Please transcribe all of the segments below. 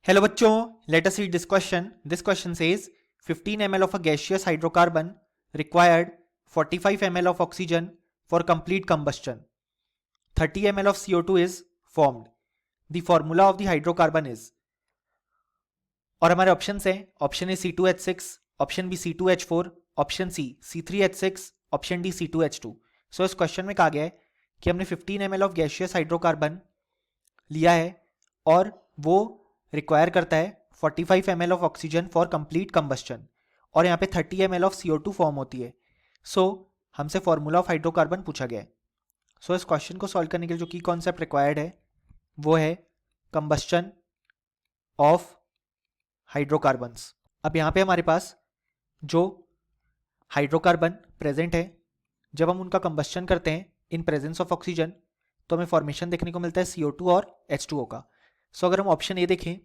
Hello बच्चों, let us read this question. This question says 15 ml of a gaseous hydrocarbon required 45 ml of oxygen for complete combustion. 30 ml of CO2 is formed. The formula of the hydrocarbon is. और हमारे option है, option A C2H6, option B C2H4, option C C3H6, option D C2H2. So इस question में कहा गया है कि हमने 15 ml ऑफ गैसियस हाइड्रोकार्बन लिया है और वो रिक्वायर करता है 45 ml of oxygen for complete combustion और यहाँ पे 30 ml ऑफ CO2 फॉर्म होती है. सो हमसे फॉर्मूला ऑफ हाइड्रोकार्बन पूछा गया है. सो इस क्वेश्चन को सॉल्व करने के लिए जो की कॉन्सेप्ट रिक्वायर्ड है वो है कंबस्टन ऑफ हाइड्रोकार्बन्स. अब यहाँ पे हमारे पास जो हाइड्रोकार्बन प्रेजेंट है, जब हम उनका कंबस्टन करते हैं इन प्रेजेंस ऑफ ऑक्सीजन तो हमें फॉर्मेशन देखने को मिलता है CO2 और H2O का. सो अगर हम ऑप्शन ए देखें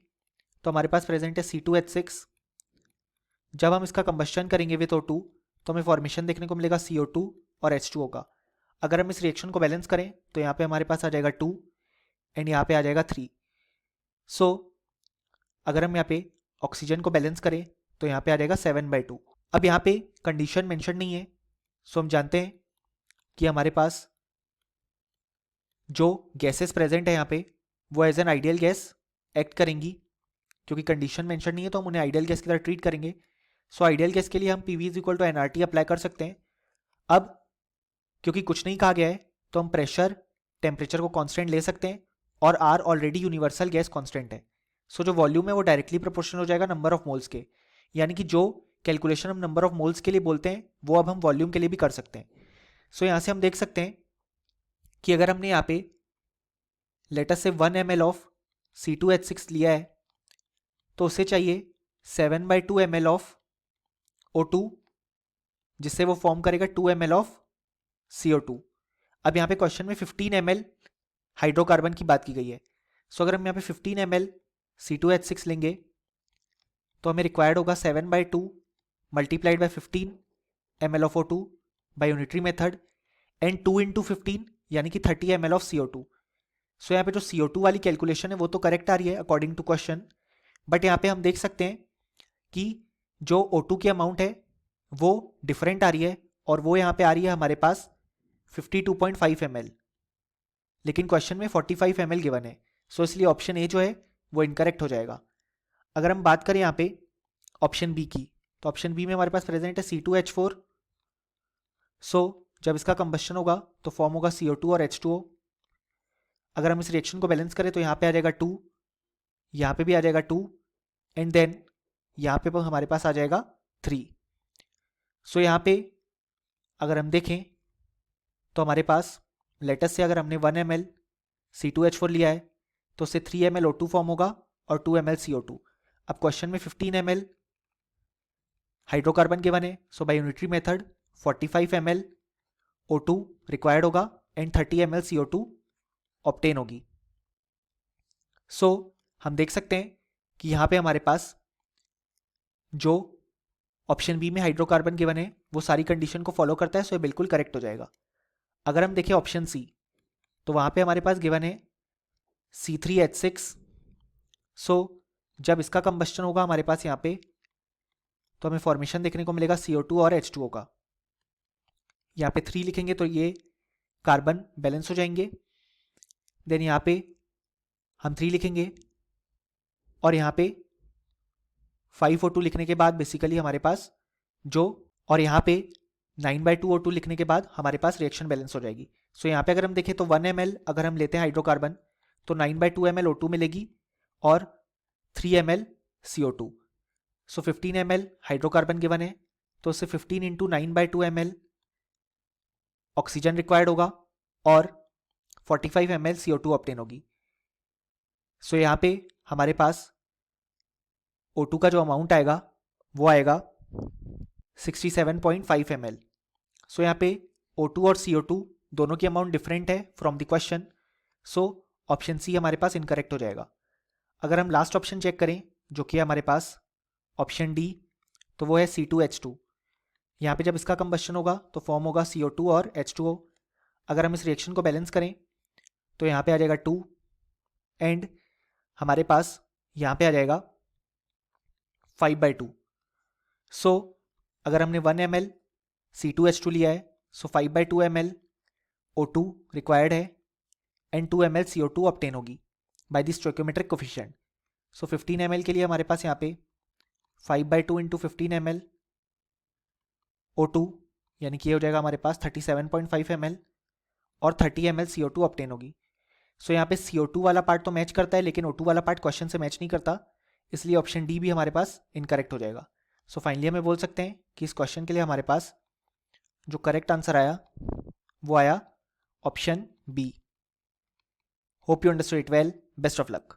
तो हमारे पास प्रेजेंट है C2H6. जब हम इसका कंबस्टन करेंगे विथ O2 तो हमें फॉर्मेशन देखने को मिलेगा CO2 और H2O का. अगर हम इस रिएक्शन को बैलेंस करें तो यहाँ पे हमारे पास आ जाएगा 2 एंड यहाँ पे आ जाएगा 3. सो अगर हम यहाँ पे ऑक्सीजन को बैलेंस करें तो यहाँ पे आ जाएगा 7/2. अब यहाँ पे कंडीशन मेंशन नहीं है. सो हम जानते हैं कि हमारे पास जो गैसेस प्रेजेंट है यहाँ पे वो as an ideal gas act करेंगी. क्योंकि कंडीशन मेंशन नहीं है तो हम उन्हें आइडियल गैस की तरह ट्रीट करेंगे. सो आइडियल गैस के लिए हम PV = nRT अप्लाई कर सकते हैं. अब क्योंकि कुछ नहीं कहा गया है तो हम प्रेशर टेम्परेचर को कांस्टेंट ले सकते हैं और R already universal gas constant है. सो जो वॉल्यूम है वो डायरेक्टली प्रोपोर्शनल हो जाएगा नंबर ऑफ मोल्स के. यानी कि जो कैलकुलेशन हम नंबर ऑफ मोल्स के लिए बोलते हैं वो अब हम वॉल्यूम के लिए भी कर सकते हैं. सो यहाँ से हम देख सकते हैं कि अगर हमने यहाँ पे लेट अस से 1 ml ऑफ C2H6 लिया है तो उसे चाहिए 7/2 ml ऑफ O2 जिससे वो फॉर्म करेगा 2 ml ऑफ CO2. अब यहाँ पे क्वेश्चन में 15 ml हाइड्रोकार्बन की बात की गई है. सो अगर हम यहाँ पे 15 ml C2H6 लेंगे तो हमें रिक्वायर्ड होगा 7/2 multiplied by 15 ml of O2 by unitary method and 2 × 15 यानी कि 30 ml ऑफ CO2. सो यहाँ पे जो CO2 वाली कैलकुलेशन है वो तो करेक्ट आ रही है अकॉर्डिंग टू क्वेश्चन, बट यहाँ पे हम देख सकते हैं कि जो O2 की अमाउंट है वो डिफरेंट आ रही है और वो यहाँ पे आ रही है हमारे पास 52.5 ml, लेकिन क्वेश्चन में 45 ml गिवन है. सो इसलिए ऑप्शन ए जो है वो इनकरेक्ट हो जाएगा. अगर हम बात करें यहाँ पे ऑप्शन बी की तो ऑप्शन बी में हमारे पास प्रेजेंट है C2H4. सो जब इसका कंबस्टन होगा तो फॉर्म होगा CO2 और H2O. अगर हम इस रिएक्शन को बैलेंस करें तो यहाँ पे आ जाएगा 2, यहाँ पे भी आ जाएगा 2 एंड देन यहाँ पे हमारे पास आ जाएगा 3. सो यहाँ पे अगर हम देखें तो हमारे पास लेटस से अगर हमने 1 ml C2H4 लिया है तो उससे 3 ml O2 फॉर्म होगा और 2 ml CO2. अब क्वेश्चन में 15 ml हाइड्रोकार्बन गिवन है. So by unitary method 45 ml O2 required होगा एंड 30 ml CO2 ऑब्टेन होगी. सो हम देख सकते हैं कि यहाँ पे हमारे पास जो ऑप्शन बी में हाइड्रोकार्बन गिवन है वो सारी कंडीशन को फॉलो करता है. सो ये बिल्कुल करेक्ट हो जाएगा. अगर हम देखें ऑप्शन सी तो वहाँ पे हमारे पास गिवन है C3H6. सो जब इसका कंबस्टन होगा हमारे पास यहाँ पे तो हमें फॉर्मेशन देखने को मिलेगा CO2 और H2O का. यहाँ पे 3 लिखेंगे तो ये कार्बन बैलेंस हो जाएंगे. देन यहाँ पे हम 3 लिखेंगे और यहाँ पे 5 O2 लिखने के बाद बेसिकली हमारे पास जो और यहाँ पे 9/2 O2 लिखने के बाद हमारे पास रिएक्शन बैलेंस हो जाएगी. सो यहाँ पे अगर हम देखें तो 1 ml अगर हम लेते हैं हाइड्रोकार्बन तो 9/2 ml O2 मिलेगी और 3 ml CO2. सो 15 ml हाइड्रोकार्बन गिवन है तो उससे 15 × 9/2 ml ऑक्सीजन रिक्वायर्ड होगा और 45 ml CO2 ऑब्टेन होगी. सो यहाँ पे हमारे पास O2 का जो अमाउंट आएगा वो आएगा 67.5 ml. सो यहाँ पे O2 और CO2 दोनों की अमाउंट डिफरेंट है from the question. So option C हमारे पास इनकरेक्ट हो जाएगा. अगर हम लास्ट ऑप्शन चेक करें जो कि हमारे पास ऑप्शन डी तो वो है C2H2. यहाँ पे जब इसका कंबस्टन होगा तो फॉर्म होगा CO2 और H2O. अगर हम इस रिएक्शन को बैलेंस करें तो यहाँ पे आ जाएगा 2 एंड हमारे पास यहाँ पे आ जाएगा 5/2। सो अगर हमने 1 ml C2H2 लिया है, सो 5/2 ml O2 रिक्वायर्ड है एंड 2 ml CO2 ऑब्टेन होगी by the stoichiometric coefficient. So 15 ml के लिए हमारे पास यहाँ पे 5/2 इंटू 15 ml O2 यानी कि ये हो जाएगा हमारे पास 37.5 ml और 30 ml CO2 ऑब्टेन होगी। सो यहाँ पे CO2 वाला पार्ट तो मैच करता है लेकिन O2 वाला पार्ट क्वेश्चन से मैच नहीं करता, इसलिए ऑप्शन डी भी हमारे पास इनकरेक्ट हो जाएगा। सो फाइनली हमें बोल सकते हैं कि इस क्वेश्चन के लिए हमारे पास जो करेक्ट आंसर आया वो आया option B. Hope you understood it well, best of luck.